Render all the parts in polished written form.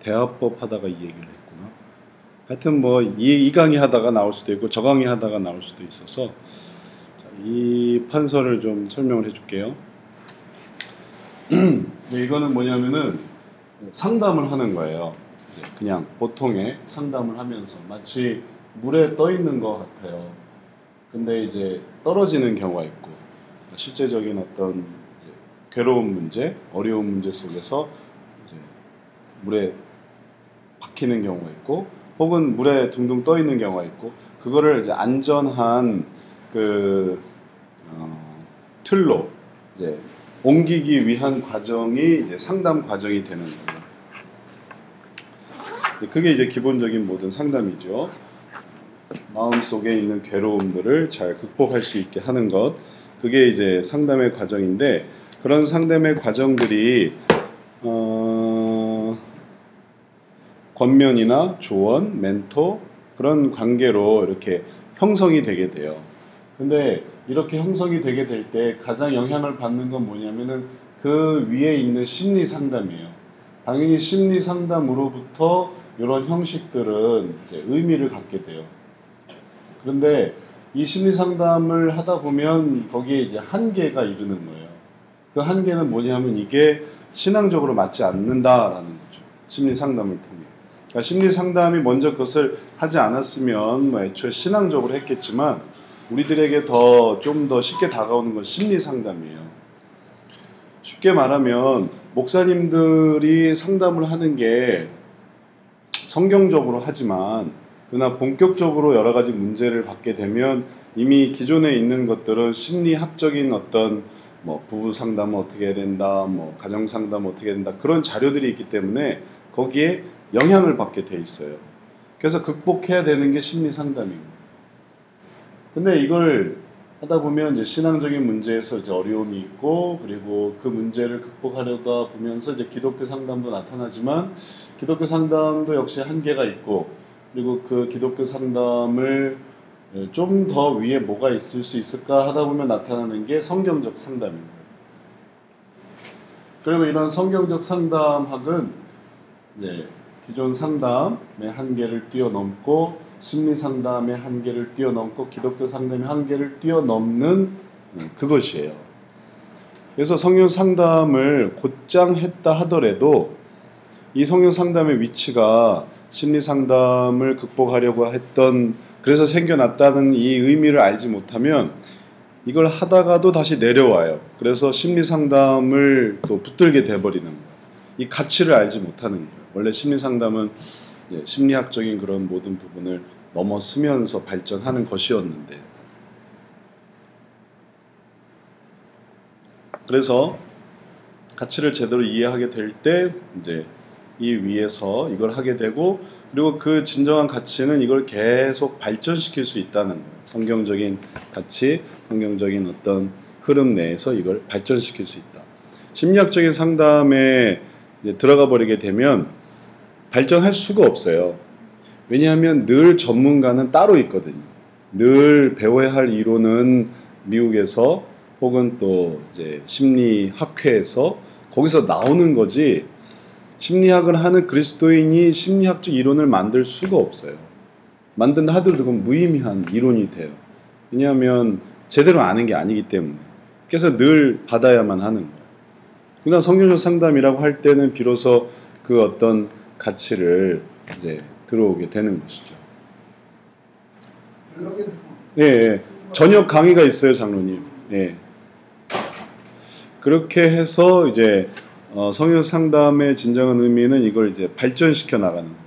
대화법 하다가 이 얘기를 했구나. 하여튼 뭐 이 강의 하다가 나올 수도 있고 저 강의 하다가 나올 수도 있어서 이 판서를 좀 설명을 해줄게요. 이거는 뭐냐면은 상담을 하는 거예요. 그냥 보통의 상담을 하면서 마치 물에 떠 있는 것 같아요. 근데 이제 떨어지는 경우가 있고 실제적인 어떤 이제 괴로운 문제, 어려운 문제 속에서 이제 물에 박히는 경우가 있고 혹은 물에 둥둥 떠 있는 경우가 있고 그거를 이제 안전한 그 틀로 이제 옮기기 위한 과정이 이제 상담 과정이 되는 거예요. 그게 이제 기본적인 모든 상담이죠. 마음속에 있는 괴로움들을 잘 극복할 수 있게 하는 것, 그게 이제 상담의 과정인데 그런 상담의 과정들이 권면이나 조언, 멘토 그런 관계로 이렇게 형성이 되게 돼요. 근데 이렇게 형성이 되게 될 때 가장 영향을 받는 건 뭐냐면은 그 위에 있는 심리 상담이에요. 당연히 심리 상담으로부터 이런 형식들은 이제 의미를 갖게 돼요. 그런데 이 심리 상담을 하다 보면 거기에 이제 한계가 이르는 거예요. 그 한계는 뭐냐면 이게 신앙적으로 맞지 않는다라는 거죠. 심리 상담을 통해. 그러니까 심리 상담이 먼저 그것을 하지 않았으면 뭐 애초에 신앙적으로 했겠지만 우리들에게 좀 더 쉽게 다가오는 건 심리 상담이에요. 쉽게 말하면 목사님들이 상담을 하는 게 성경적으로 하지만 그러나 본격적으로 여러 가지 문제를 받게 되면 이미 기존에 있는 것들은 심리학적인 어떤 뭐 부부 상담은 어떻게 해야 된다, 뭐 가정 상담은 어떻게 해야 된다 그런 자료들이 있기 때문에 거기에 영향을 받게 돼 있어요. 그래서 극복해야 되는 게 심리 상담입니다. 근데 이걸 하다 보면 이제 신앙적인 문제에서 이제 어려움이 있고 그리고 그 문제를 극복하려다 보면서 이제 기독교 상담도 나타나지만 기독교 상담도 역시 한계가 있고 그리고 그 기독교 상담을 좀 더 위에 뭐가 있을 수 있을까 하다 보면 나타나는 게 성경적 상담입니다. 그리고 이런 성경적 상담학은 이제 기존 상담의 한계를 뛰어넘고 심리 상담의 한계를 뛰어넘고 기독교 상담의 한계를 뛰어넘는 그것이에요. 그래서 성경 상담을 곧장 했다 하더라도 이 성경 상담의 위치가 심리 상담을 극복하려고 했던 그래서 생겨났다는 이 의미를 알지 못하면 이걸 하다가도 다시 내려와요. 그래서 심리 상담을 또 붙들게 돼버리는 거예요. 이 가치를 알지 못하는 거예요. 원래 심리 상담은 심리학적인 그런 모든 부분을 넘어서면서 발전하는 것이었는데 그래서 가치를 제대로 이해하게 될 때 이제 이 위에서 이걸 하게 되고 그리고 그 진정한 가치는 이걸 계속 발전시킬 수 있다는 거예요. 성경적인 가치, 성경적인 어떤 흐름 내에서 이걸 발전시킬 수 있다. 심리학적인 상담에 이제 들어가 버리게 되면 발전할 수가 없어요. 왜냐하면 늘 전문가는 따로 있거든요. 늘 배워야 할 이론은 미국에서 혹은 또 이제 심리학회에서 거기서 나오는 거지 심리학을 하는 그리스도인이 심리학적 이론을 만들 수가 없어요. 만든다 하더라도 그건 무의미한 이론이 돼요. 왜냐하면 제대로 아는 게 아니기 때문에. 그래서 늘 받아야만 하는 거예요. 그러나 성경적 상담이라고 할 때는 비로소 그 어떤 가치를 이제 들어오게 되는 것이죠. 예. 저녁 강의가 있어요, 장로님. 예. 그렇게 해서 이제 성경 상담의 진정한 의미는 이걸 이제 발전시켜 나가는 거예요.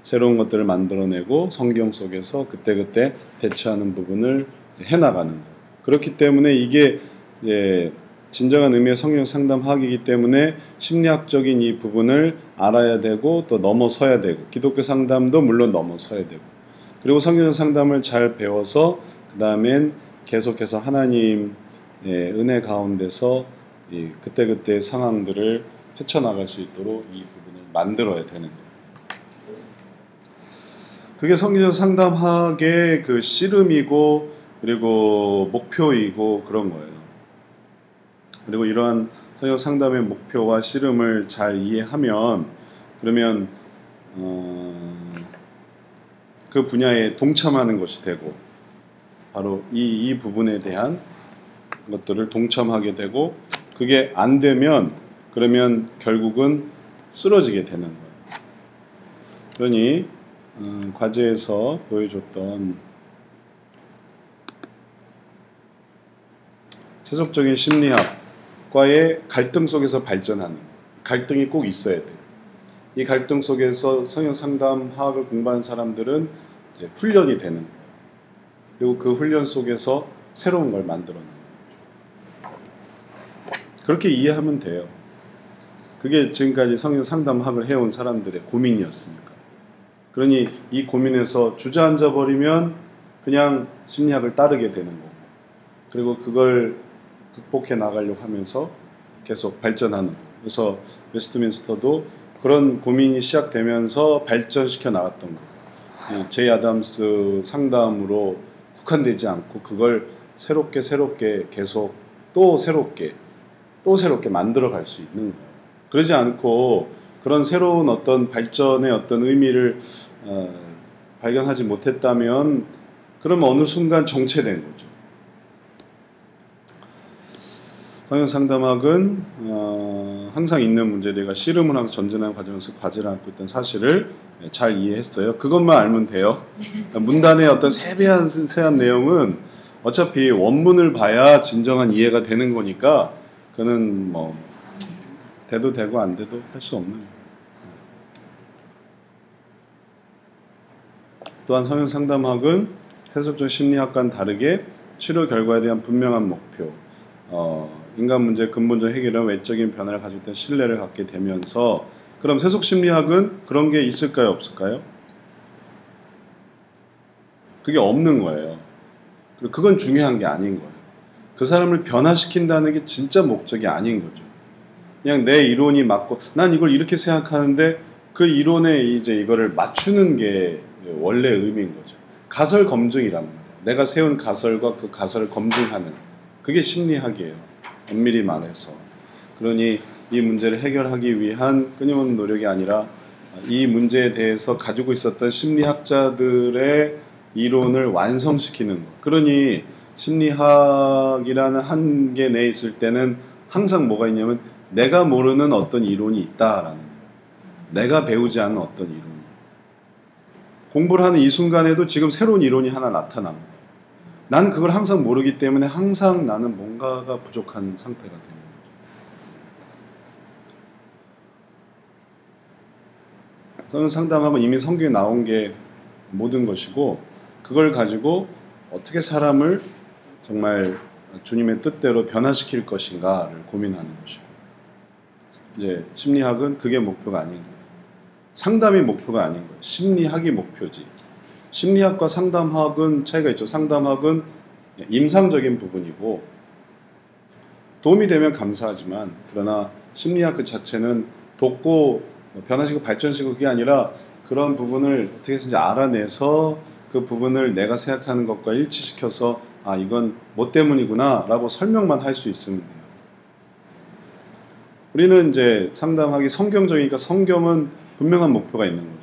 새로운 것들을 만들어내고 성경 속에서 그때그때 대처하는 부분을 해 나가는 거예요. 그렇기 때문에 이게 이제 진정한 의미의 성경 상담학이기 때문에 심리학적인 이 부분을 알아야 되고 또 넘어서야 되고 기독교 상담도 물론 넘어서야 되고 그리고 성경 상담을 잘 배워서 그 다음엔 계속해서 하나님의 은혜 가운데서 이 그때그때 상황들을 헤쳐나갈 수 있도록 이 부분을 만들어야 되는 거예요. 그게 성경적 상담학의 그 씨름이고 그리고 목표이고 그런 거예요. 그리고 이러한 성경 상담의 목표와 씨름을 잘 이해하면 그러면 그 분야에 동참하는 것이 되고 바로 이 부분에 대한 것들을 동참하게 되고 그게 안 되면 그러면 결국은 쓰러지게 되는 거예요. 그러니 과제에서 보여줬던 세속적인 심리학과의 갈등 속에서 발전하는 갈등이 꼭 있어야 돼요. 이 갈등 속에서 성형상담학을 공부하는 사람들은 이제 훈련이 되는 거예요. 그리고 그 훈련 속에서 새로운 걸 만들어내는 거죠. 그렇게 이해하면 돼요. 그게 지금까지 성형상담학을 해온 사람들의 고민이었으니까. 그러니 이 고민에서 주저앉아 버리면 그냥 심리학을 따르게 되는 거고 그리고 그걸 극복해 나가려고 하면서 계속 발전하는 거고 그래서 웨스트민스터도 그런 고민이 시작되면서 발전시켜 나갔던 거고 제이 아담스 상담으로 국한되지 않고 그걸 새롭게 계속 또 새롭게 만들어 갈 수 있는 거예요. 그러지 않고 그런 새로운 어떤 발전의 어떤 의미를 발견하지 못했다면 그러면 어느 순간 정체된 거죠. 성형상담학은 항상 있는 문제들과 씨름을 하면서 전진하는 과정에서 과제를 안고 있다는 사실을 잘 이해했어요. 그것만 알면 돼요. 문단의 어떤 세세한 내용은 어차피 원문을 봐야 진정한 이해가 되는 거니까 그는 뭐 돼도 되고 안 돼도 할 수 없는 거예요. 또한 성형상담학은 세속적 심리학과는 다르게 치료 결과에 대한 분명한 목표, 인간 문제의 근본적 해결은 외적인 변화를 가지고 있다는 신뢰를 갖게 되면서 그럼 세속심리학은 그런 게 있을까요? 없을까요? 그게 없는 거예요. 그리고 그건 중요한 게 아닌 거예요. 그 사람을 변화시킨다는 게 진짜 목적이 아닌 거죠. 그냥 내 이론이 맞고 난 이걸 이렇게 생각하는데 그 이론에 이제 이거를 맞추는 게 원래 의미인 거죠. 가설 검증이란 말이에요. 내가 세운 가설과 그 가설을 검증하는 그게 심리학이에요. 엄밀히 말해서. 그러니 이 문제를 해결하기 위한 끊임없는 노력이 아니라 이 문제에 대해서 가지고 있었던 심리학자들의 이론을 완성시키는 것. 그러니 심리학이라는 한계 내에 있을 때는 항상 뭐가 있냐면 내가 모르는 어떤 이론이 있다라는 거예요. 내가 배우지 않은 어떤 이론이. 공부를 하는 이 순간에도 지금 새로운 이론이 하나 나타난 거예요. 나는 그걸 항상 모르기 때문에 항상 나는 뭔가가 부족한 상태가 되는 거죠. 성형상담학은 이미 성경에 나온 게 모든 것이고 그걸 가지고 어떻게 사람을 정말 주님의 뜻대로 변화시킬 것인가를 고민하는 것이고 이제 심리학은 그게 목표가 아닌 거예요. 상담이 목표가 아닌 거예요. 심리학이 목표지. 심리학과 상담학은 차이가 있죠. 상담학은 임상적인 부분이고 도움이 되면 감사하지만 그러나 심리학 그 자체는 돕고 변화시키고 발전시키고 그게 아니라 그런 부분을 어떻게 해서든지 알아내서 그 부분을 내가 생각하는 것과 일치시켜서 아 이건 뭐 때문이구나 라고 설명만 할 수 있으면 돼요. 우리는 이제 상담학이 성경적이니까 성경은 분명한 목표가 있는 거죠.